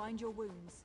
bind your wounds.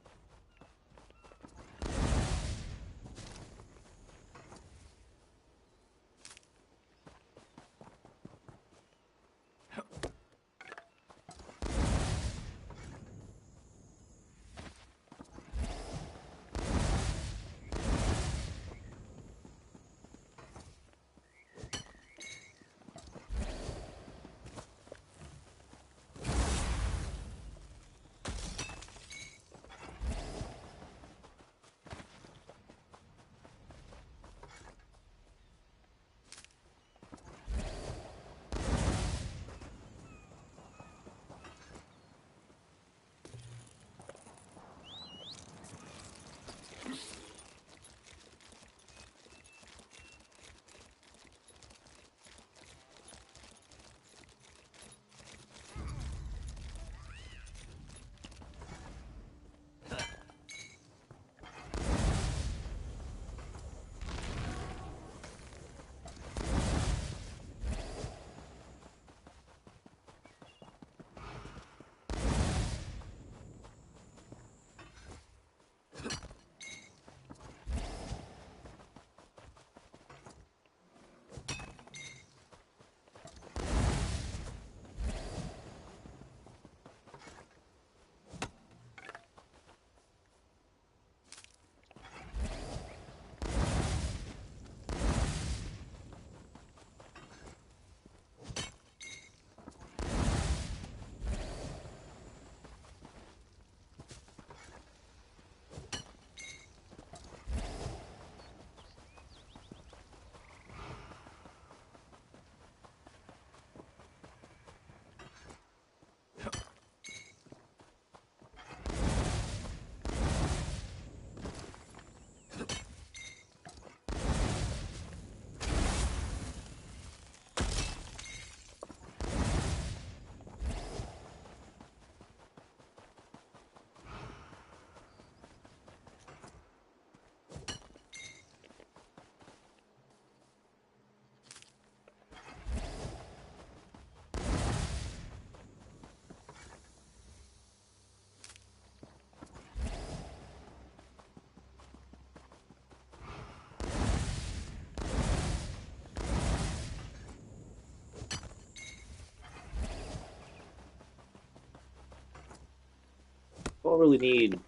I don't really need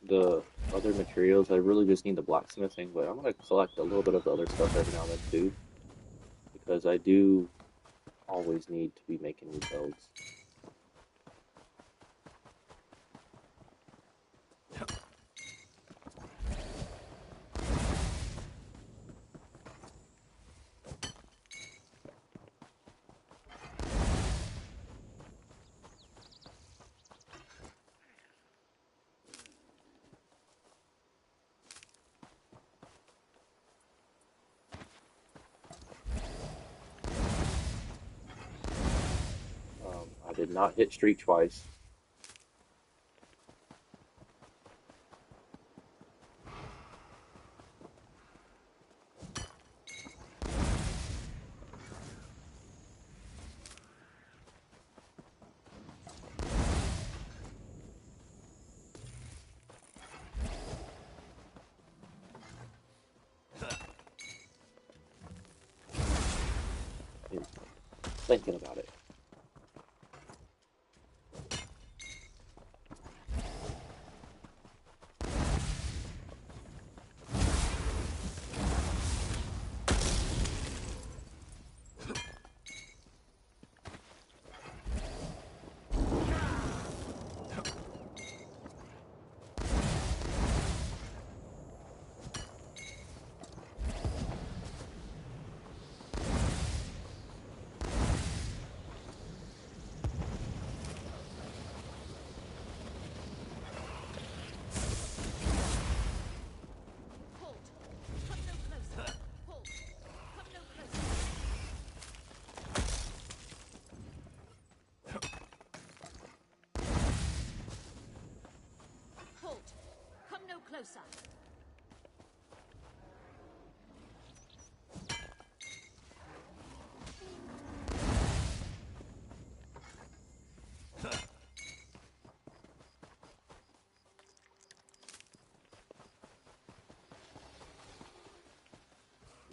the other materials. I really just need the blacksmithing, but I'm gonna collect a little bit of the other stuff every now and then too, because I do always need to be making new builds. I did not hit street twice. Thinking about it. Halt! Come no closer!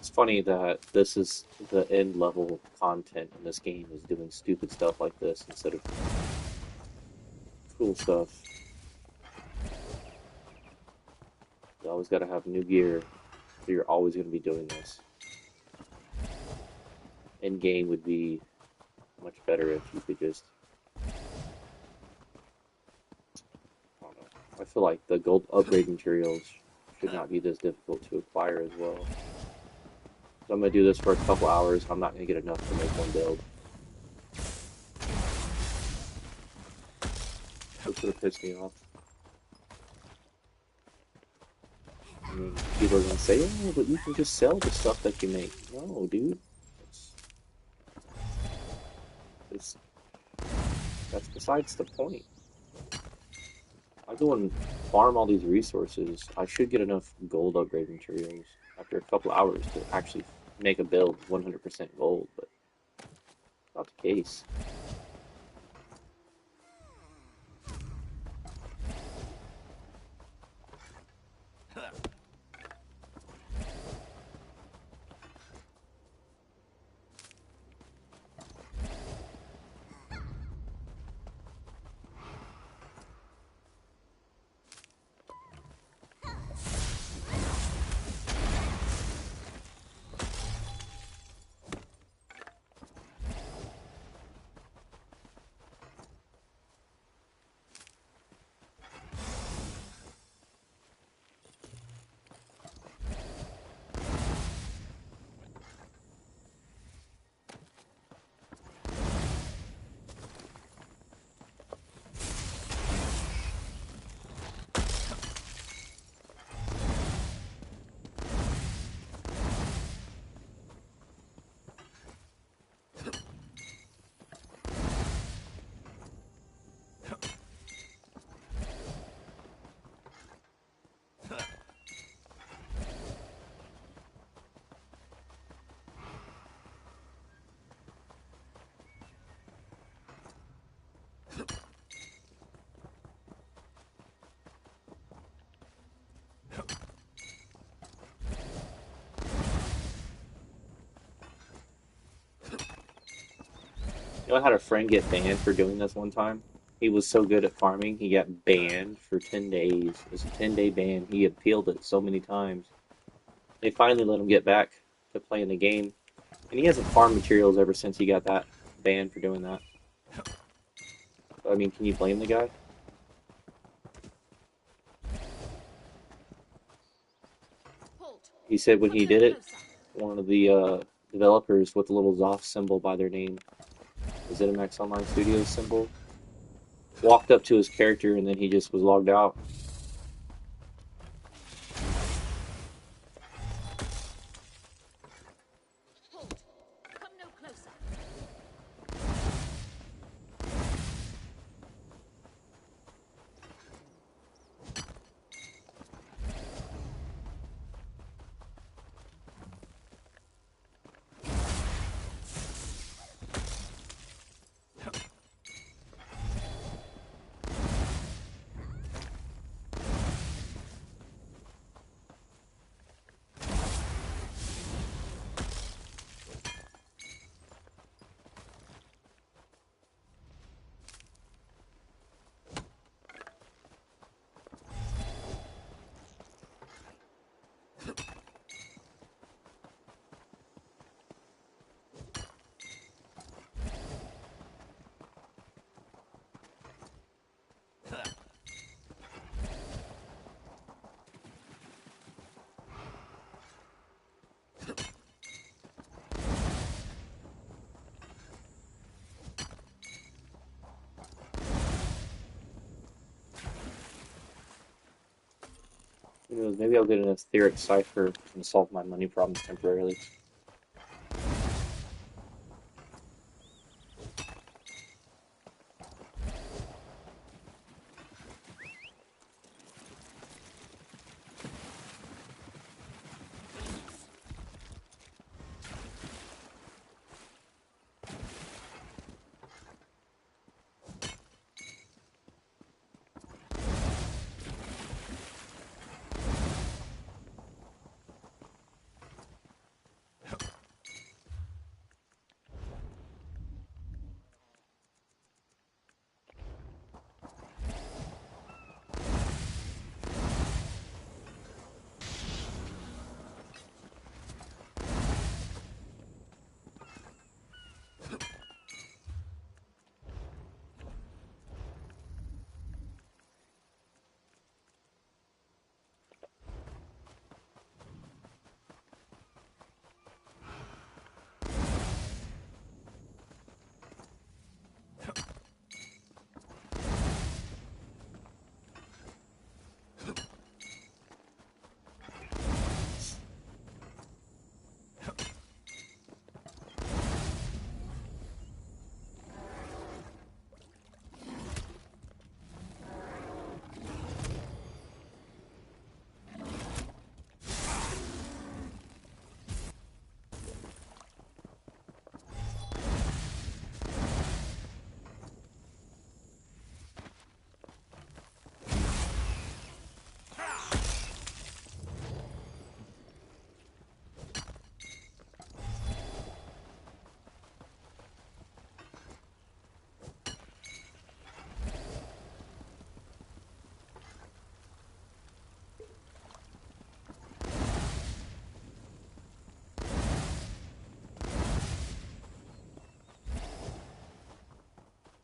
It's funny that this is the end level content in this game is doing stupid stuff like this instead of cool stuff. You always got to have new gear, so you're always going to be doing this. End game would be much better if you could just, I don't know. I feel like the gold upgrade materials should not be this difficult to acquire as well. So I'm going to do this for a couple hours. I'm not going to get enough to make one build. That's going to piss me off. I mean, people are going to say, oh, but you can just sell the stuff that you make. No, dude. That's besides the point. I go and farm all these resources. I should get enough gold upgrade materials after a couple hours to actually make a build 100% gold, but not the case. You know, I had a friend get banned for doing this one time. He was so good at farming, he got banned for 10 days. It was a 10-day ban. He appealed it so many times. They finally let him get back to playing the game. And he hasn't farmed materials ever since he got that banned for doing that. I mean, can you blame the guy? He said when he did it, one of the developers with the little Zoff symbol by their name, the ZeniMax Online Studios symbol, walked up to his character and then he just was logged out. Who knows, maybe I'll get an etheric cipher and solve my money problems temporarily.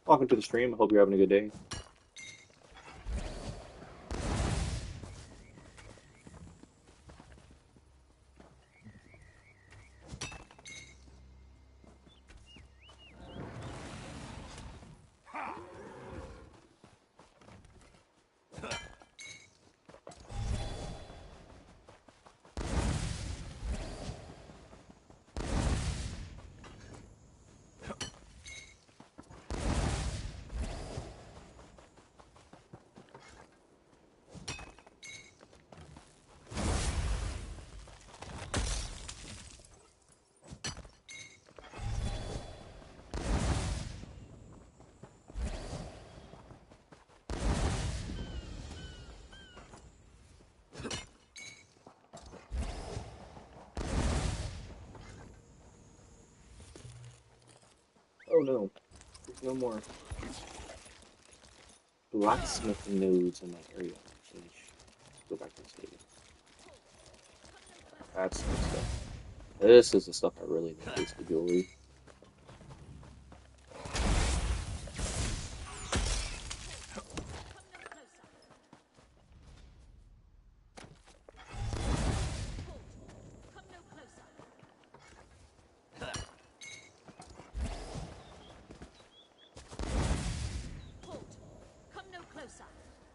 Welcome to the stream. I hope you're having a good day. Oh no, there's no more blacksmithing nodes in my area. Let's go back to the stadium. That's the stuff. This is the stuff I really need, is the jewelry.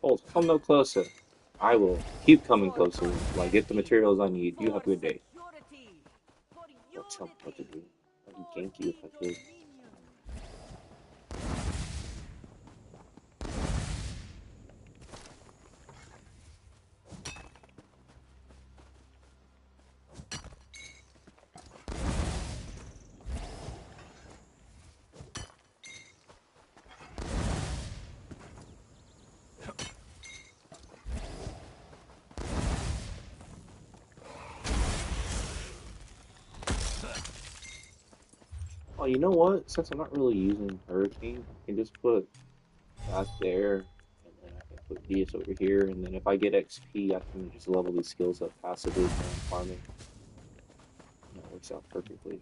Hold, come no closer. I will keep coming closer until I get the materials I need. You have a good day. Don't tell me what to do. I would gank you if I could. Oh, you know what? Since I'm not really using Hurricane, I can just put that there, and then I can put this over here, and then if I get XP, I can just level these skills up passively when I'm farming. And that works out perfectly.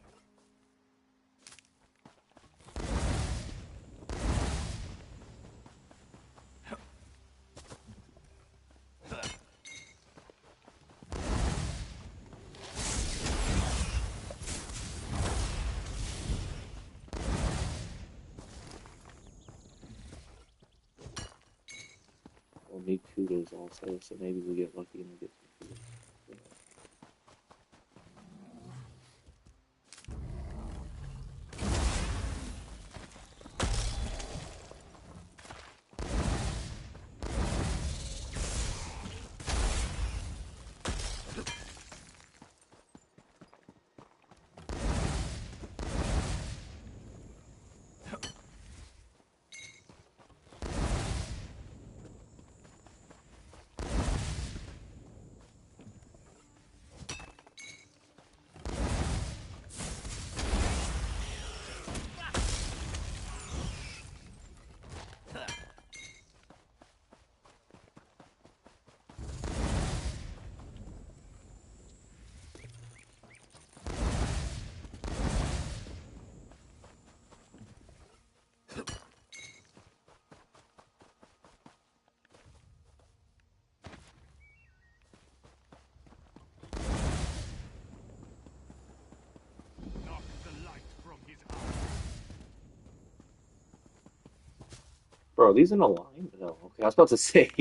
We'll need kudos also, so maybe we get lucky and we get some kudos. Bro, are these in a line? No, okay, I was about to say.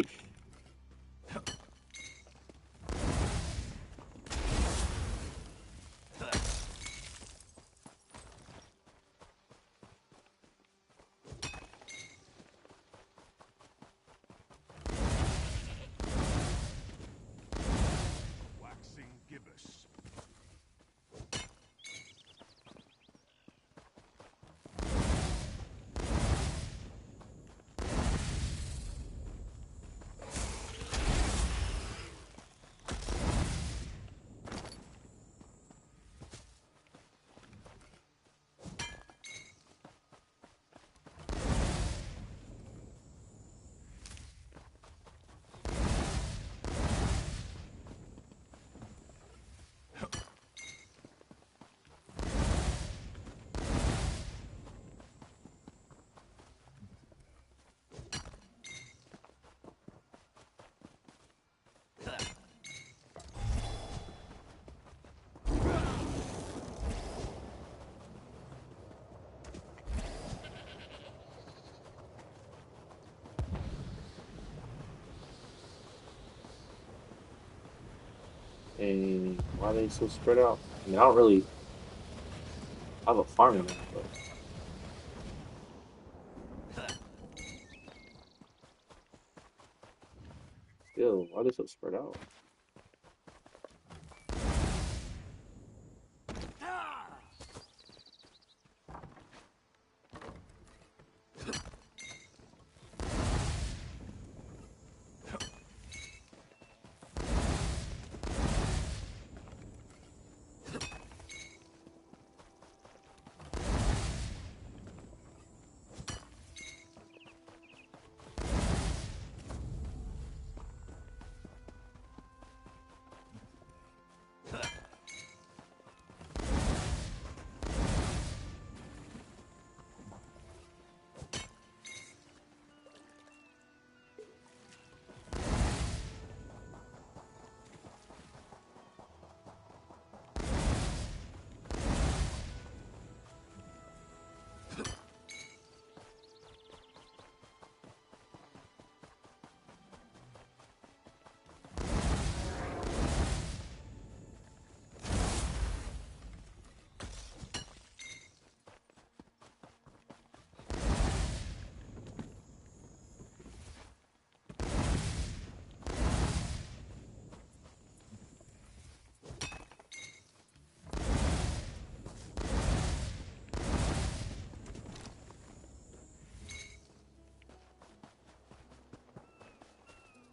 And why are they so spread out? I mean, I don't really have a farming map, but still, why are they so spread out?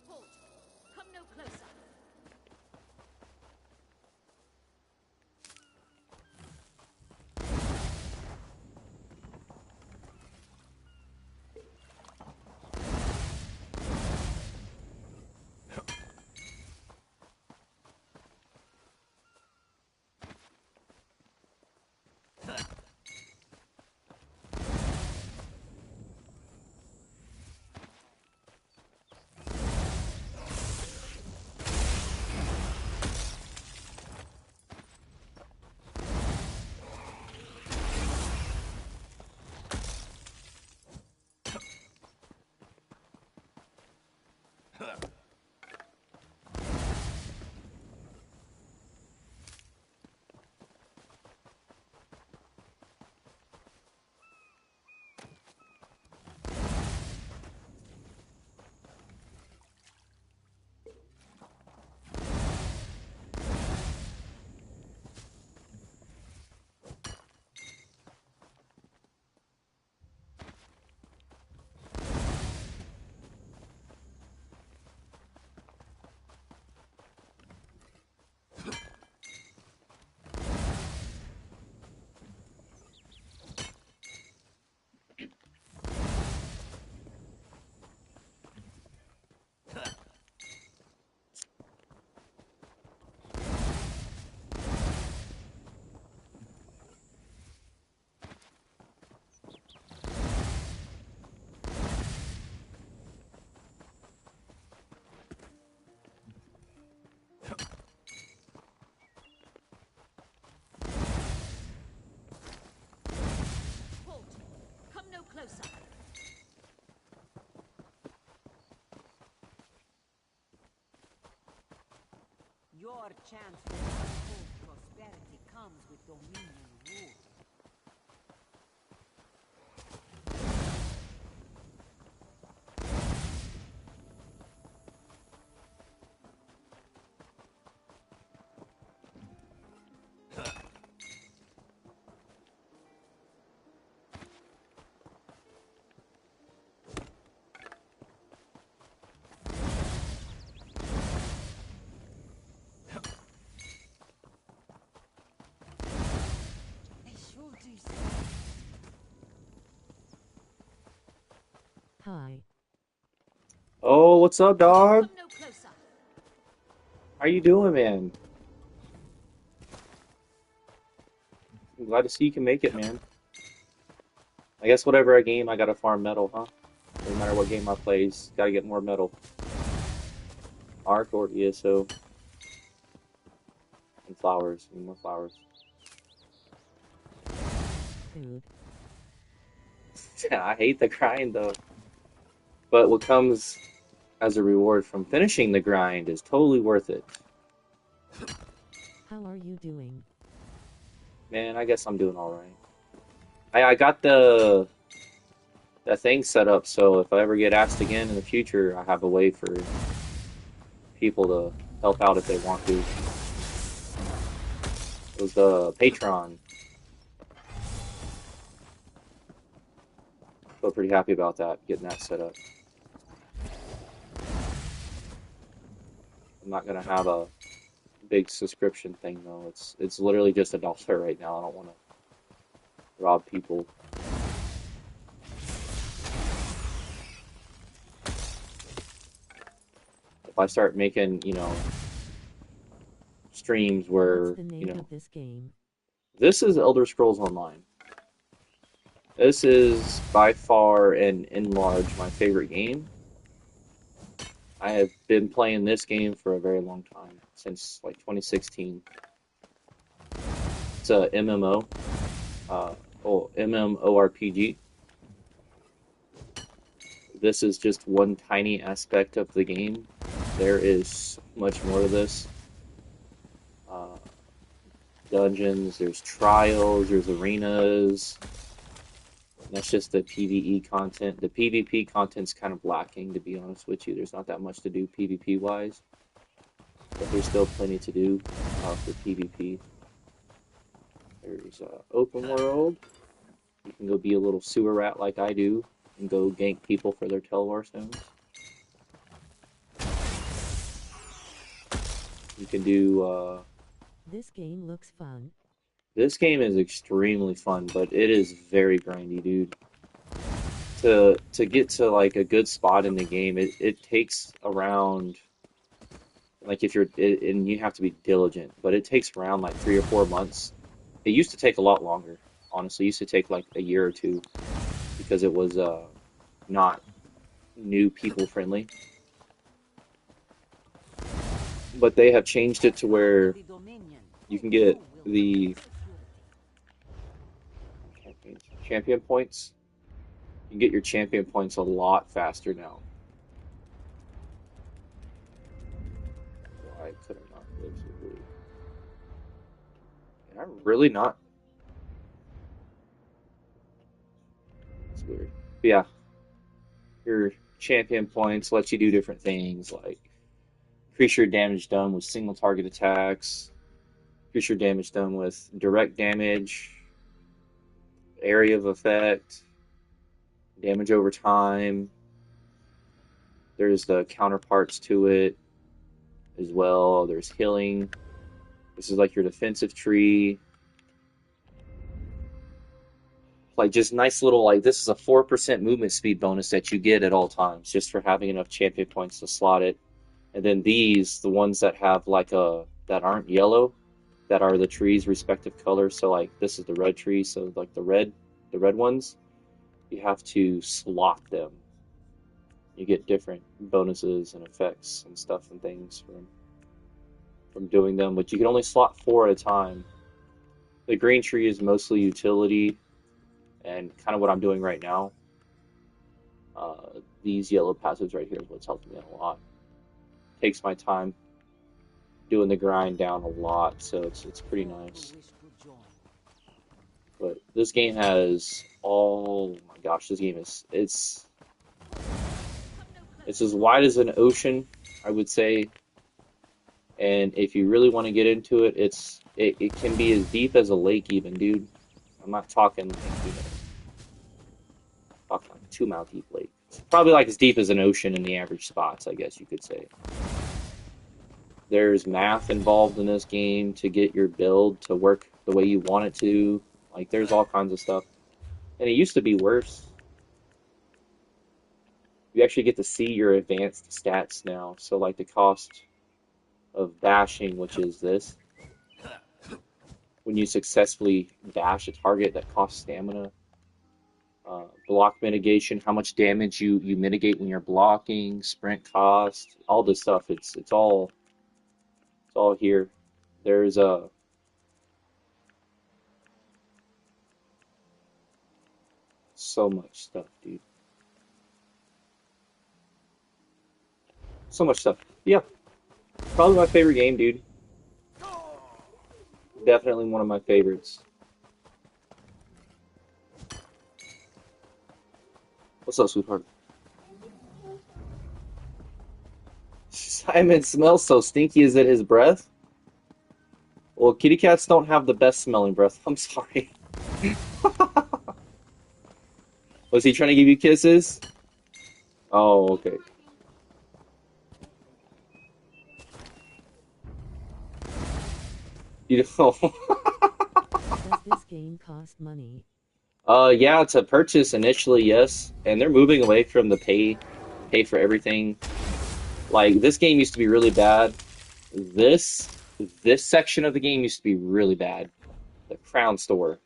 Halt! Come no closer. Halt! Come no closer. Your chance for untold prosperity comes with dominion rule. Hi. Oh, what's up, dog? Come no closer. How you doing, man? I'm glad to see you can make it, man. I guess whatever I game, I gotta farm metal, huh? No matter what game I play, gotta get more metal. Arc or ESO and flowers, and more flowers. Food. I hate the grind though, but what comes as a reward from finishing the grind is totally worth it. How are you doing? Man, I guess I'm doing all right. I got the that thing set up so if I ever get asked again in the future, I have a way for people to help out if they want to. It was the Patreon. Feel pretty happy about that, getting that set up. I'm not gonna have a big subscription thing though. It's literally just $1 right now. I don't want to rob people. If I start making, streams where, What's the name of this game? this is Elder Scrolls Online. This is by far and in large my favorite game. I have been playing this game for a very long time, since like 2016. It's a MMO, MMORPG. This is just one tiny aspect of the game. There is so much more to this. Uh, Dungeons, there's trials, there's arenas. That's just the PvE content. The PvP content's kind of lacking, to be honest with you. There's not that much to do PvP-wise. But there's still plenty to do for PvP. There's open world. You can go be a little sewer rat like I do and go gank people for their Telvar stones. You can do... This game looks fun. This game is extremely fun, but it is very grindy, dude. To get to like a good spot in the game, it takes around, like if you're, and you have to be diligent, but it takes around like 3 or 4 months. It used to take a lot longer, honestly. It used to take like a year or two because it was not new people friendly. But they have changed it to where you can get the champion points. You can get your champion points a lot faster now. Why could I not live so blue? Can I really not? That's weird. But yeah, your champion points let you do different things like increase your damage done with single target attacks, increase your damage done with direct damage, area of effect, damage over time. There's the counterparts to it as well. There's healing. This is like your defensive tree. Like just nice little, like this is a 4% movement speed bonus that you get at all times just for having enough champion points to slot it. And then these, the ones that have like that aren't yellow, that are the tree's respective colors. So like this is the red tree, so like the red ones, you have to slot them. You get different bonuses and effects and stuff and things from doing them, but you can only slot 4 at a time. The green tree is mostly utility and kind of what I'm doing right now. These yellow passives right here is what's helping me out a lot. Takes my time doing the grind down a lot, so it's pretty nice. But this game has oh my gosh, this game is it's as wide as an ocean, I would say. And if you really want to get into it, it can be as deep as a lake even, dude. I'm not talking like, talking like a 2-mile deep lake. It's probably like as deep as an ocean in the average spots, I guess you could say. There's math involved in this game to get your build to work the way you want it to. Like, there's all kinds of stuff. And it used to be worse. You actually get to see your advanced stats now. So, like, the cost of dashing, which is this. When you successfully dash a target that costs stamina. Block mitigation, how much damage you mitigate when you're blocking, sprint cost, all this stuff. It's all here. There's so much stuff, dude. So much stuff. Yeah, probably my favorite game, dude. Definitely one of my favorites. What's up, sweetheart? Simon smells so stinky, is it his breath? Well, kitty cats don't have the best smelling breath. I'm sorry. Was he trying to give you kisses? Oh, okay. You know, Does this game cost money? yeah, to purchase initially, yes, and they're moving away from the pay for everything. Like this game used to be really bad. This this section of the game used to be really bad. The Crown Store.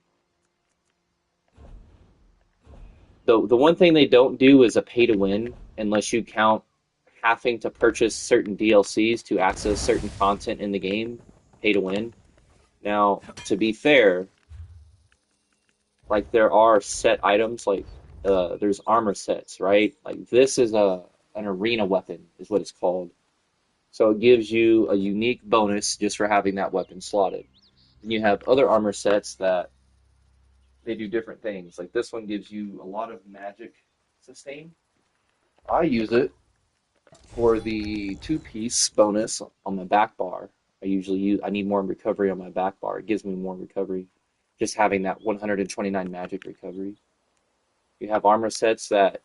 The one thing they don't do is a pay to win unless you count having to purchase certain DLCs to access certain content in the game. Pay to win. Now, to be fair, like there are set items like there's armor sets, right? Like this is a an arena weapon is what it's called. So it gives you a unique bonus just for having that weapon slotted. And you have other armor sets that they do different things. Like this one gives you a lot of magic sustain. I use it for the two-piece bonus on my back bar. I need more recovery on my back bar. It gives me more recovery just having that 129 magic recovery. You have armor sets that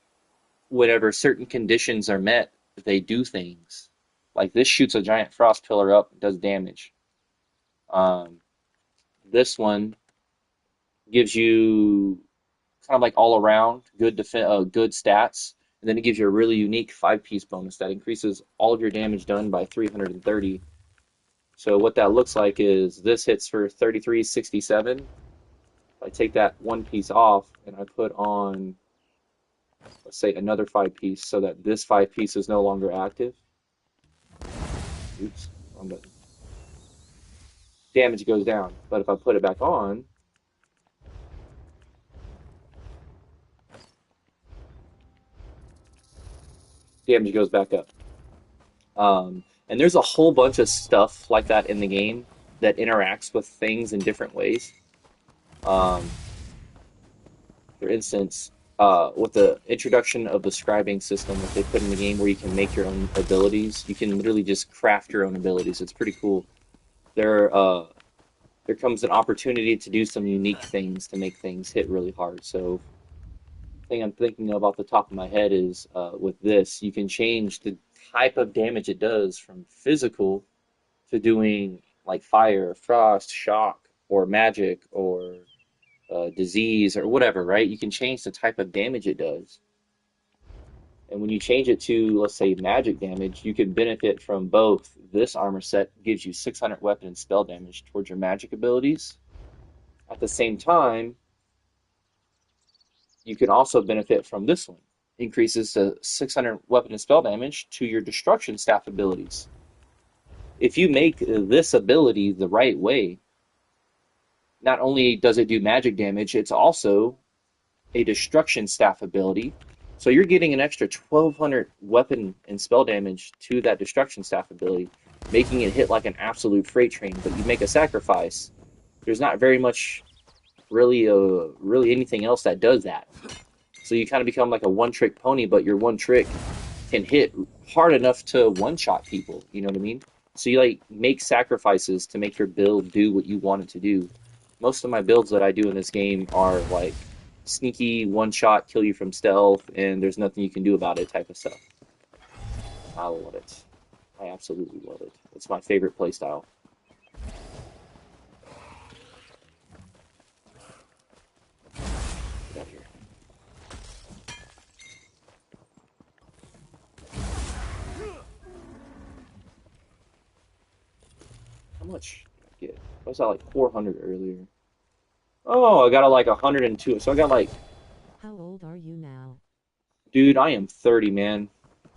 whenever certain conditions are met, they do things. Like this shoots a giant frost pillar up, does damage. Um, this one gives you kind of like all around good stats, and then it gives you a really unique five-piece bonus that increases all of your damage done by 330. So what that looks like is this hits for 3367. If I take that one piece off and I put on, let's say, another five piece so that this five piece is no longer active. Oops, wrong button. Damage goes down. But if I put it back on, damage goes back up. And there's a whole bunch of stuff like that in the game that interacts with things in different ways. Um, for instance, with the introduction of the scribing system that they put in the game where you can make your own abilities, you can literally just craft your own abilities. It's pretty cool. There, there comes an opportunity to do some unique things to make things hit really hard. So, the thing I'm thinking of off the top of my head is with this, you can change the type of damage it does from physical to doing like fire, frost, shock, or magic, or disease, or whatever, right? You can change the type of damage it does. And when you change it to, let's say, magic damage, you can benefit from both. This armor set gives you 600 weapon and spell damage towards your magic abilities. At the same time, you can also benefit from this one. Increases to 600 weapon and spell damage to your destruction staff abilities. If you make this ability the right way, not only does it do magic damage, it's also a destruction staff ability. So you're getting an extra 1200 weapon and spell damage to that destruction staff ability, making it hit like an absolute freight train. But you make a sacrifice. There's not very much really anything else that does that. So you kind of become like a one-trick pony, but your one trick can hit hard enough to one-shot people. You know what I mean? So you like make sacrifices to make your build do what you want it to do. Most of my builds that I do in this game are like sneaky, one-shot, kill you from stealth, and there's nothing you can do about it type of stuff. I love it. I absolutely love it. It's my favorite playstyle. Get out of here. How much did I get? I was at like 400 earlier. Oh, I got a like 102. So I got like, How old are you now? dude, I am 30, man.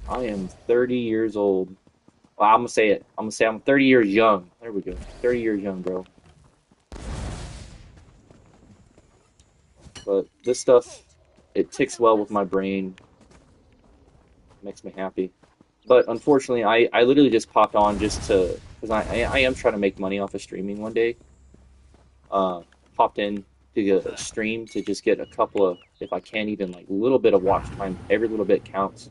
I am 30 years old. Well, I'm gonna say it. I'm gonna say I'm 30 years young. There we go. 30 years young, bro. But this stuff, it ticks well with my brain. Makes me happy. But unfortunately, I literally just popped on just to, because I am trying to make money off of streaming one day. popped in to the stream to just get a couple of, if I can, even like a little bit of watch time. Every little bit counts.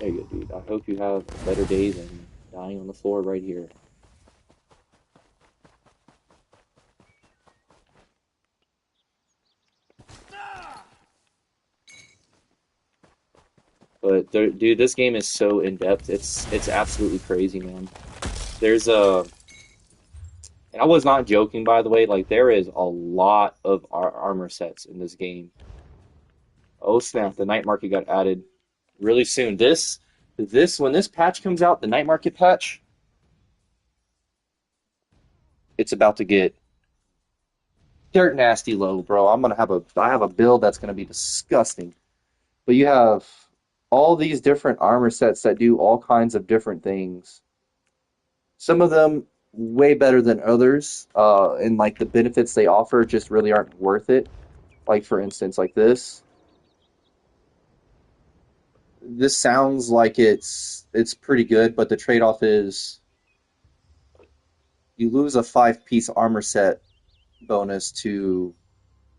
There you go, dude. I hope you have a better day than dying on the floor right here. But dude, this game is so in depth. It's absolutely crazy, man. There's a, and I was not joking, by the way. Like there is a lot of armor sets in this game. Oh snap! The night market got added really soon. This when this patch comes out, the night market patch, it's about to get dirt nasty low, bro. I have a build that's gonna be disgusting. But you have all these different armor sets that do all kinds of different things. Some of them way better than others, and like the benefits they offer just really aren't worth it. Like for instance, like this. This sounds like it's pretty good, but the trade-off is you lose a 5-piece armor set bonus to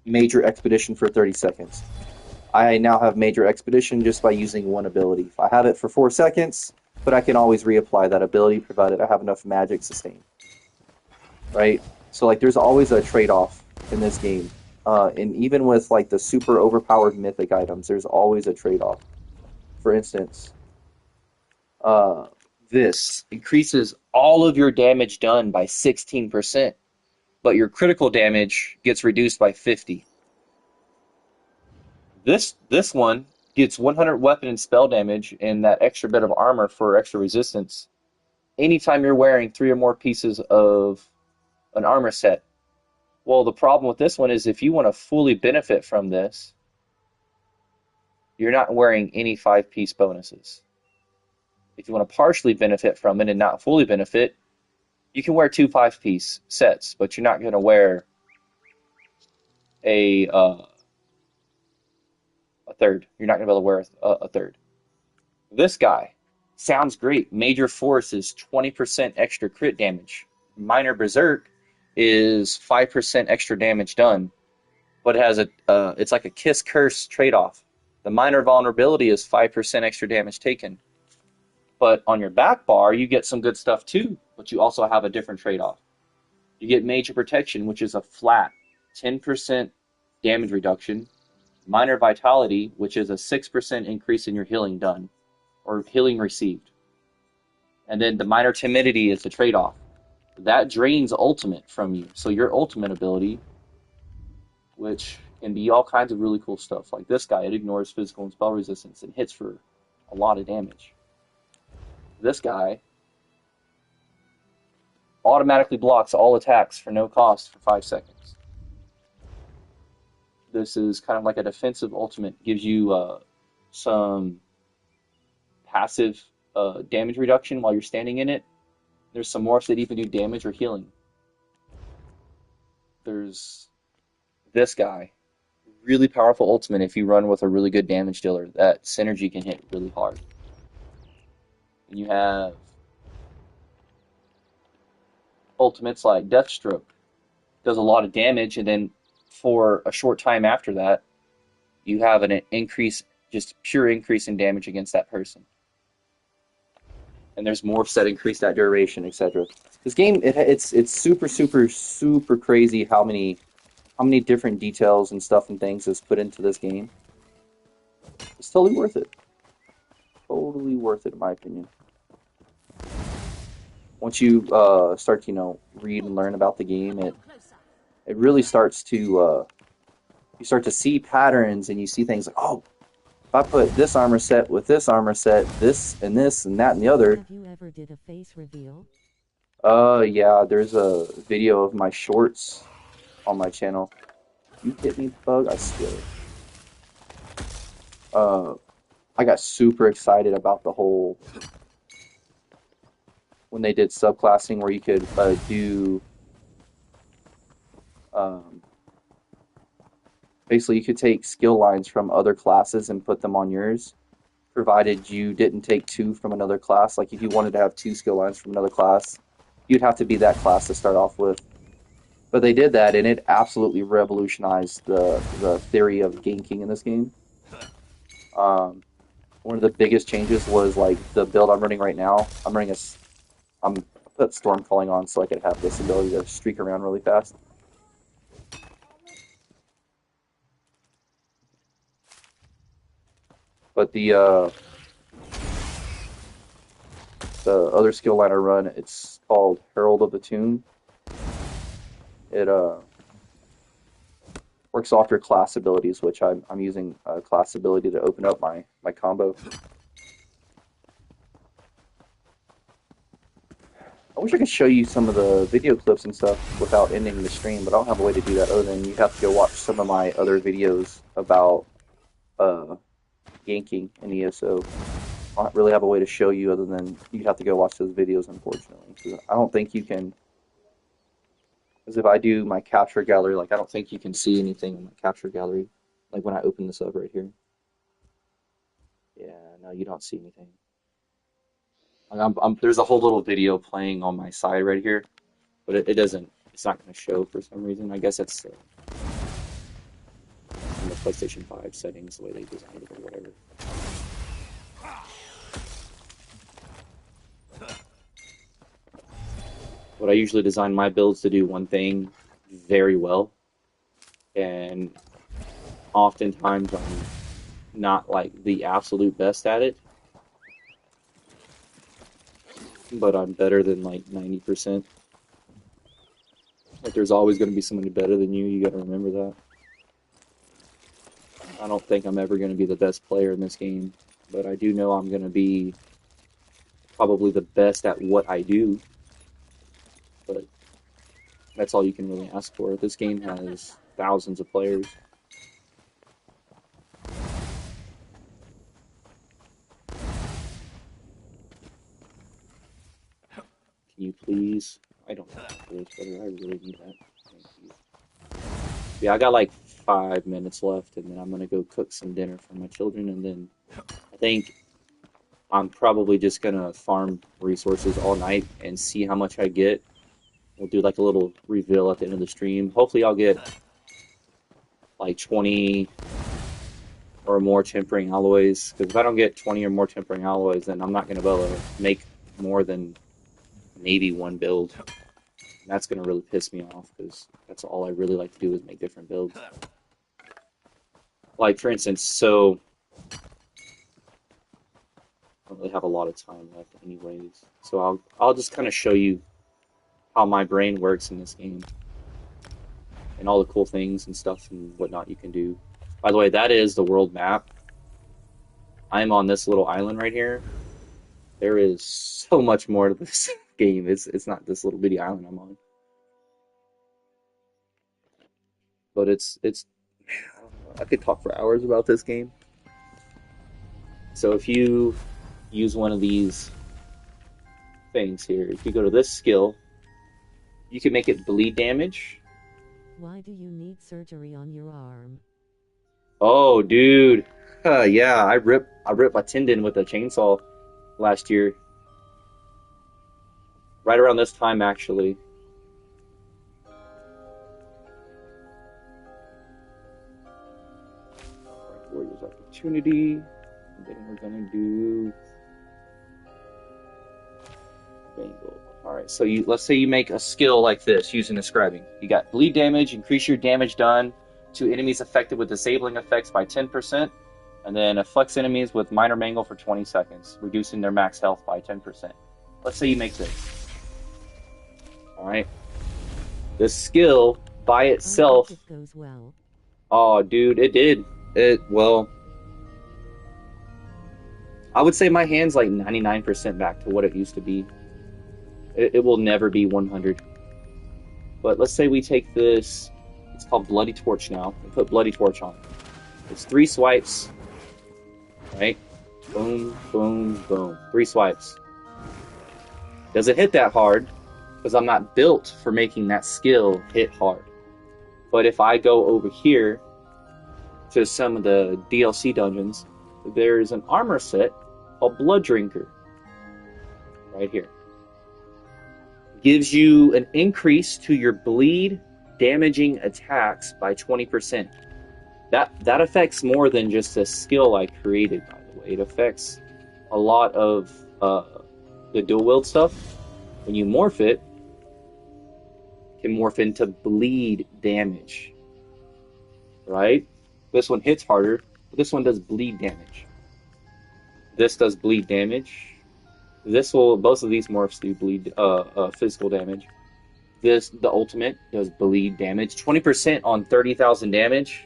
Major Expedition for 30 seconds. I now have Major Expedition just by using one ability. I have it for 4 seconds, but I can always reapply that ability provided I have enough magic sustain. Right? So like there's always a trade-off in this game. And even with like the super overpowered mythic items, there's always a trade-off. For instance, this increases all of your damage done by 16%, but your critical damage gets reduced by 50. This one gets 100 weapon and spell damage and that extra bit of armor for extra resistance anytime you're wearing 3 or more pieces of an armor set. Well, the problem with this one is if you want to fully benefit from this, you're not wearing any 5-piece bonuses. If you want to partially benefit from it and not fully benefit, you can wear 2 5-piece sets, but you're not going to wear a third. You're not going to be able to wear a third. This guy sounds great. Major Force is 20% extra crit damage. Minor Berserk is 5% extra damage done, but it has it's like a kiss curse trade-off. The minor vulnerability is 5% extra damage taken. But on your back bar, you get some good stuff too, but you also have a different trade-off. You get Major Protection, which is a flat 10% damage reduction. Minor Vitality, which is a 6% increase in your healing done, or healing received. And then the Minor Timidity is the trade-off. That drains ultimate from you. So your ultimate ability, which can be all kinds of really cool stuff. Like this guy, it ignores physical and spell resistance and hits for a lot of damage. This guy automatically blocks all attacks for no cost for 5 seconds. This is kind of like a defensive ultimate. Gives you some passive damage reduction while you're standing in it. There's some morphs that even do damage or healing. There's this guy. Really powerful ultimate if you run with a really good damage dealer. That synergy can hit really hard. And you have ultimates like Deathstroke. Does a lot of damage, and then for a short time after that, you have an increase, just pure increase in damage against that person. And there's morphs that increase that duration, etc. This game, it's super, super, super crazy how many different details and stuff and things is put into this game. It's totally worth it. Totally worth it, in my opinion. Once you start to, read and learn about the game, it really starts to you start to see patterns, and you see things like, oh, if I put this armor set with this armor set, this and that and the other. Have you ever did a face reveal? Yeah, there's a video of my shorts on my channel. You hit me, bug, I swear. I got super excited about the whole when they did subclassing where you could do basically you could take skill lines from other classes and put them on yours. provided you didn't take 2 from another class. Like if you wanted to have 2 skill lines from another class, you'd have to be that class to start off with. But they did that, and it absolutely revolutionized the theory of ganking in this game. One of the biggest changes was like the build I'm running right now. I'm put storm calling on so I could have this ability to streak around really fast. But the other skill line I run, it's called Herald of the Tomb. It works off your class abilities, which I'm using a class ability to open up my combo. I wish I could show you some of the video clips and stuff without ending the stream, but I don't have a way to do that other than you have to go watch some of my other videos about ganking in ESO. I don't really have a way to show you other than you have to go watch those videos, unfortunately. I don't think you can, because if I do my capture gallery, like I don't think you can see anything in my capture gallery, like when I open this up right here. Yeah, no, you don't see anything. Like there's a whole little video playing on my side right here, but it doesn't, it's not going to show for some reason. I guess it's in the PlayStation 5 settings, the way they designed it or whatever. But I usually design my builds to do one thing very well, and oftentimes I'm not like the absolute best at it, but I'm better than like 90%. Like there's always going to be somebody better than you got to remember that. I don't think I'm ever going to be the best player in this game, but I do know I'm going to be probably the best at what I do. But that's all you can really ask for. This game has thousands of players. Can you please? I don't know this, but I really need that. Thank you. Yeah, I got like 5 minutes left, and then I'm gonna go cook some dinner for my children, and then I think I'm probably just gonna farm resources all night and see how much I get. We'll do like a little reveal at the end of the stream. Hopefully I'll get like 20 or more tempering alloys, because if I don't get 20 or more tempering alloys, then I'm not gonna be able to make more than maybe one build. And that's gonna really piss me off, because that's all I really like to do is make different builds. Like for instance, so I don't really have a lot of time left anyways. So I'll just kind of show you how my brain works in this game, and all the cool things and stuff and whatnot you can do. By the way, that is the world map. I'm on this little island right here. There is so much more to this game. It's not this little bitty island I'm on. But it's man, I don't know. I could talk for hours about this game. So if you use one of these things here, if you go to this skill, you can make it bleed damage. Why do you need surgery on your arm? Oh, dude. Yeah, I ripped my tendon with a chainsaw last year. Right around this time, actually. Alright, Warrior's Opportunity. And then we're gonna do Bangle. Alright, so let's say you make a skill like this using the scribing. You got bleed damage, increase your damage done to enemies affected with disabling effects by 10%, and then afflicts enemies with minor mangle for 20 seconds, reducing their max health by 10%. Let's say you make this. Alright. This skill by itself. It goes well. Oh, dude, it did. Well, I would say my hand's like 99% back to what it used to be. It will never be 100. But let's say we take this, it's called Bloody Torch now, and put Bloody Torch on. It's 3 swipes, right? Boom, boom, boom. 3 swipes. Doesn't hit that hard, because I'm not built for making that skill hit hard. But if I go over here to some of the DLC dungeons, there's an armor set called Blood Drinker. Right here. Gives you an increase to your bleed damaging attacks by 20%. That affects more than just a skill I created, by the way. It affects a lot of the dual wield stuff. When you morph it, can morph into bleed damage. Right? This one hits harder, but this one does bleed damage. This does bleed damage. Both of these morphs do bleed physical damage. The ultimate does bleed damage. 20% on 30,000 damage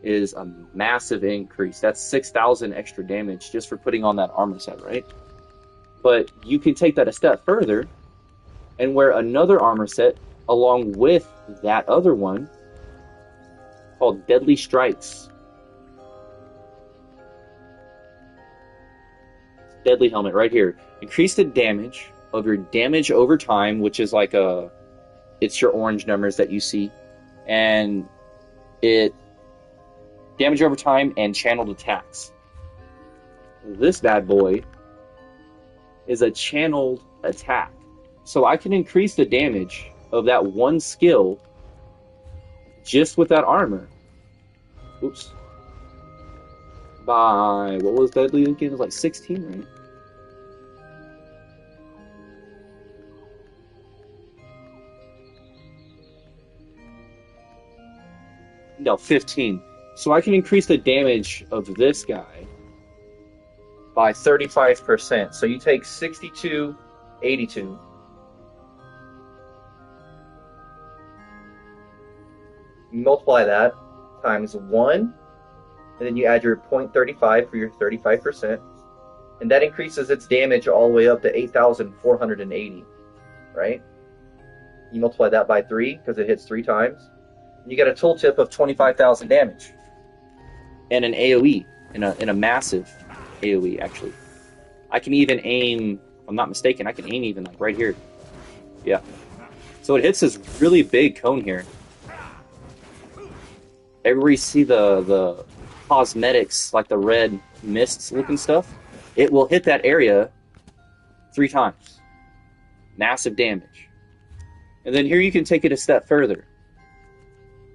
is a massive increase. That's 6,000 extra damage just for putting on that armor set, right? But you can take that a step further and wear another armor set along with that other one called Deadly Strikes. Deadly Helmet right here. Increase the damage of your damage over time, which is like it's your orange numbers that you see, and it damage over time and channeled attacks. This bad boy is a channeled attack, so I can increase the damage of that one skill just with that armor. Oops. By what was deadly again? It was like 16, right? No, 15. So I can increase the damage of this guy by 35%. So you take 62, 82. You multiply that times 1, and then you add your 0.35 for your 35%. And that increases its damage all the way up to 8,480, right? You multiply that by 3 because it hits 3 times. You get a tooltip of 25,000 damage, and an AOE, in a massive AOE actually. I can even aim. If I'm not mistaken, I can aim even like right here. Yeah. So it hits this really big cone here. Everywhere you see the cosmetics, like the red mists looking stuff, it will hit that area 3 times. Massive damage. And then here you can take it a step further.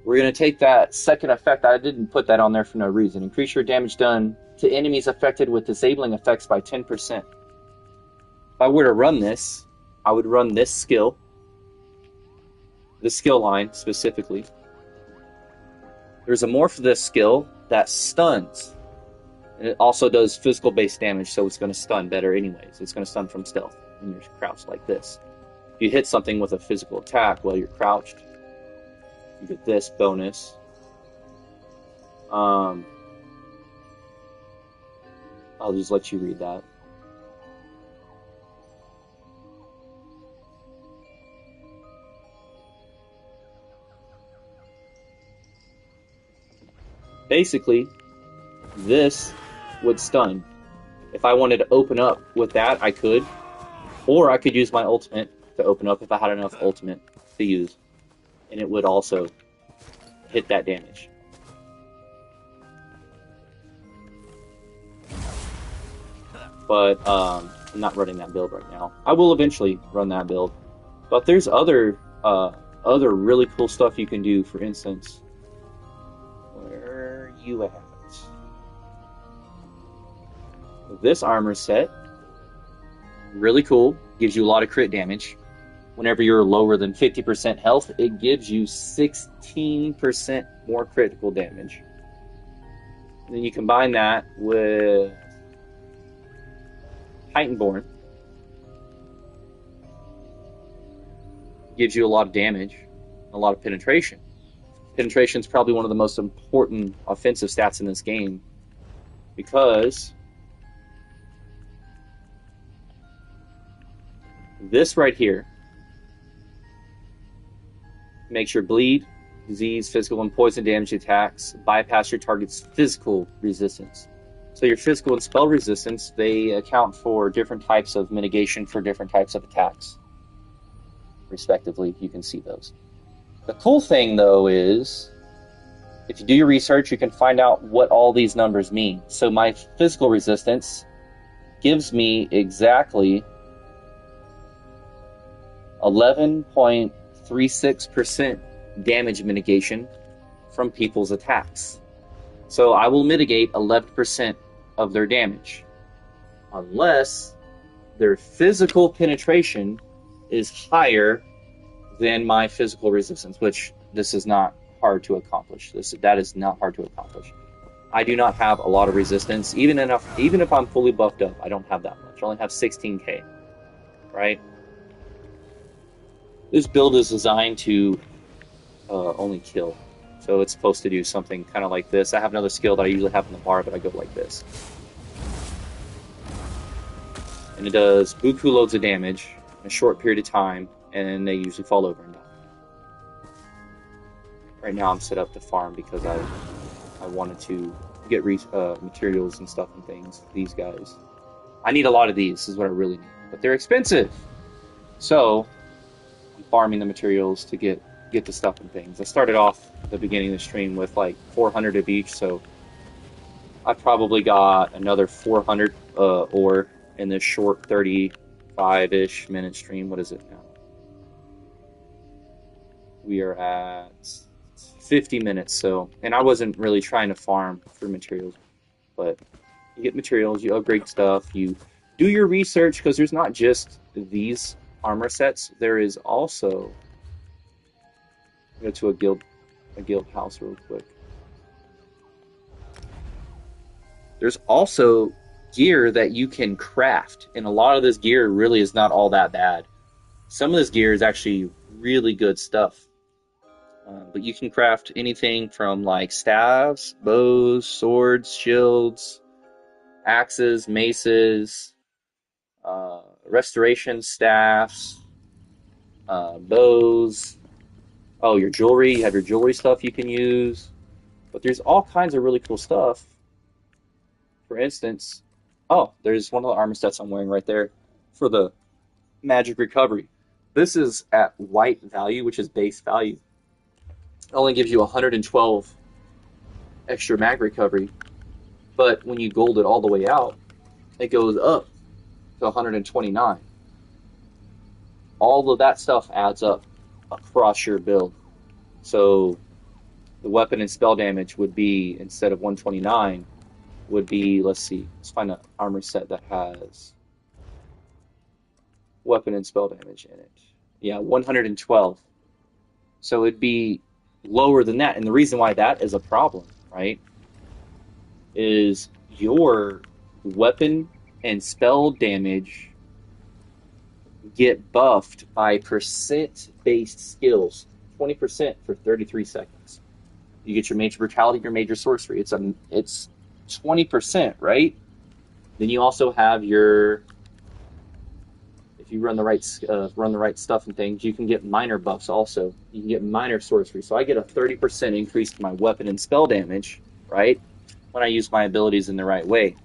We're going to take that second effect. I didn't put that on there for no reason. Increase your damage done to enemies affected with disabling effects by 10%. If I were to run this, I would run this skill. This skill line specifically. There's a morph of this skill that stuns. And it also does physical based damage, so it's going to stun better anyways. It's going to stun from stealth when you're crouched like this. If you hit something with a physical attack while you're crouched, you get this bonus. I'll just let you read that. Basically, this would stun. If I wanted to open up with that, I could. Or I could use my ultimate to open up if I had enough ultimate to use. And it would also hit that damage. But I'm not running that build right now. I will eventually run that build. But there's other really cool stuff you can do. For instance, where are you at? This armor set, really cool. Gives you a lot of crit damage. Whenever you're lower than 50% health, it gives you 16% more critical damage. And then you combine that with Titanborn. Gives you a lot of damage, a lot of penetration. Penetration is probably one of the most important offensive stats in this game, because this right here makes your bleed, disease, physical, and poison damage attacks bypass your target's physical resistance. So your physical and spell resistance, they account for different types of mitigation for different types of attacks, respectively. You can see those. The cool thing, though, is If you do your research, you can find out what all these numbers mean. So my physical resistance gives me exactly 11.36% damage mitigation from people's attacks. So I will mitigate 11% of their damage, unless their physical penetration is higher than my physical resistance, which this is not hard to accomplish. That is not hard to accomplish. I do not have a lot of resistance, even if I'm fully buffed up. I don't have that much. I only have 16k, right? This build is designed to only kill, so it's supposed to do something kind of like this. I have another skill that I usually have in the bar, but I go like this, and it does buku loads of damage in a short period of time, and they usually fall over and die. Right now I'm set up to farm because I wanted to get materials and stuff and things. These guys, I need a lot of these. This is what I really need, but they're expensive. So I'm farming the materials to get the stuff and things. I started off at the beginning of the stream with like 400 of each, so I probably got another 400 ore in this short 35-ish minute stream. What is it now? We are at 50 minutes, so, and I wasn't really trying to farm for materials, but you get materials, you upgrade stuff, you do your research, because there's not just these armor sets, there is also, go to a guild house real quick. There's also gear that you can craft, and a lot of this gear really is not all that bad. Some of this gear is actually really good stuff. But you can craft anything from like staves, bows, swords, shields, axes, maces, restoration staffs, bows. Oh, your jewelry. You have your jewelry stuff you can use. But there's all kinds of really cool stuff. For instance, oh, there's one of the armor sets I'm wearing right there for the magic recovery. This is at white value, which is base value. It only gives you 112 extra mag recovery, but when you gold it all the way out, it goes up to 129. All of that stuff adds up across your build. So the weapon and spell damage would be, instead of 129, would be, let's find an armor set that has weapon and spell damage in it. Yeah, 112. So it'd be lower than that, and the reason why that is a problem, right, is your weapon and spell damage get buffed by percent-based skills, 20% for 33 seconds. You get your major brutality, your major sorcery. It's 20%, right? Then you also have your, if you run the right stuff and things, you can get minor buffs also. You can get minor sorcery. So I get a 30% increase to my weapon and spell damage, right, when I use my abilities in the right way.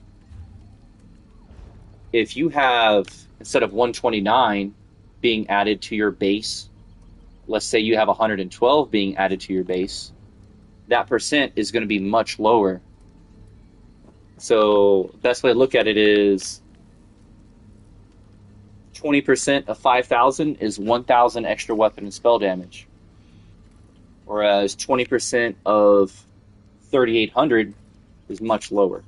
If you have, instead of 129 being added to your base, let's say you have 112 being added to your base, that percent is going to be much lower. So the best way to look at it is 20% of 5,000 is 1,000 extra weapon and spell damage. Whereas 20% of 3,800 is much lower.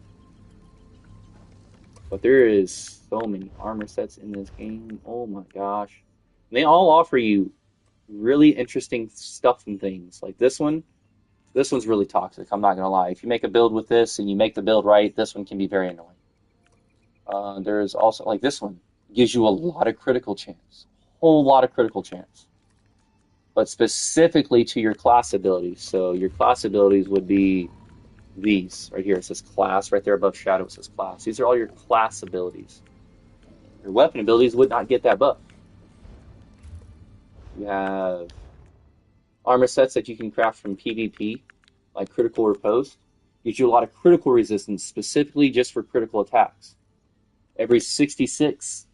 But there is so many armor sets in this game. Oh my gosh. And they all offer you really interesting stuff and things. Like this one's really toxic, I'm not going to lie. If you make a build with this and you make the build right, this one can be very annoying. There's also, like this one, gives you a lot of critical chance. Whole lot of critical chance. But specifically to your class abilities. So your class abilities would be these. Right here it says class. Right there above shadow it says class. These are all your class abilities. Your weapon abilities would not get that buff. You have armor sets that you can craft from PvP, like Critical Riposte. Gives you a lot of critical resistance, specifically just for critical attacks. Every 66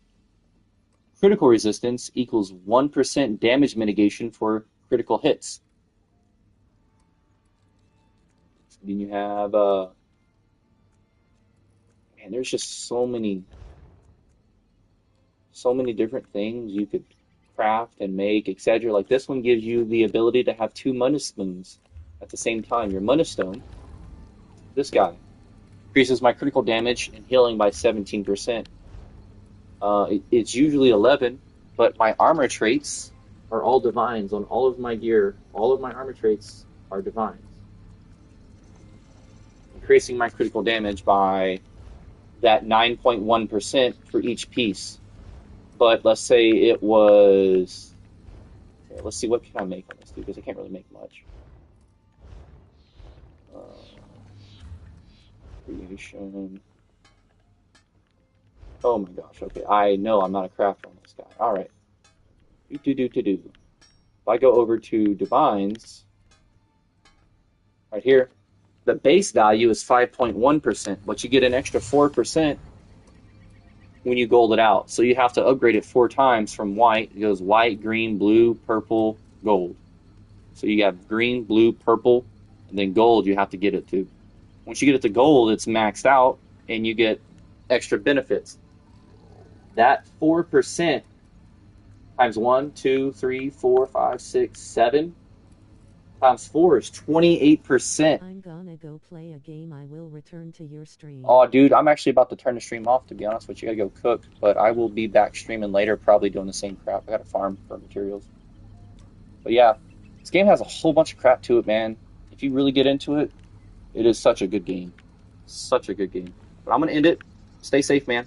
critical resistance equals 1% damage mitigation for critical hits. Then you have man, there's just so many different things you could craft and make, etc. Like this one gives you the ability to have two mana stones at the same time. Your mana stone, this guy, increases my critical damage and healing by 17%. It's usually 11, but my armor traits are all divines on all of my gear. All of my armor traits are divines, increasing my critical damage by that 9.1% for each piece. But let's say it was. Okay, let's see, what can I make on this dude? Because I can't really make much. Uh, Creation. Oh my gosh. Okay, I know I'm not a crafter on this guy. All right. Do. If I go over to divines, right here, the base value is 5.1%, but you get an extra 4% when you gold it out. So you have to upgrade it 4 times from white. It goes white, green, blue, purple, gold. So you have green, blue, purple, and then gold you have to get it to. Once you get it to gold, it's maxed out, and you get extra benefits. That 4% times 1, 2, 3, 4, 5, 6, 7 times 4 is 28%. I'm gonna go play a game. I will return to your stream. Oh, dude, I'm actually about to turn the stream off, to be honest with you. I gotta go cook, but I will be back streaming later, probably doing the same crap. I gotta farm for materials. But yeah, this game has a whole bunch of crap to it, man. If you really get into it, it is such a good game. Such a good game. But I'm gonna end it. Stay safe, man.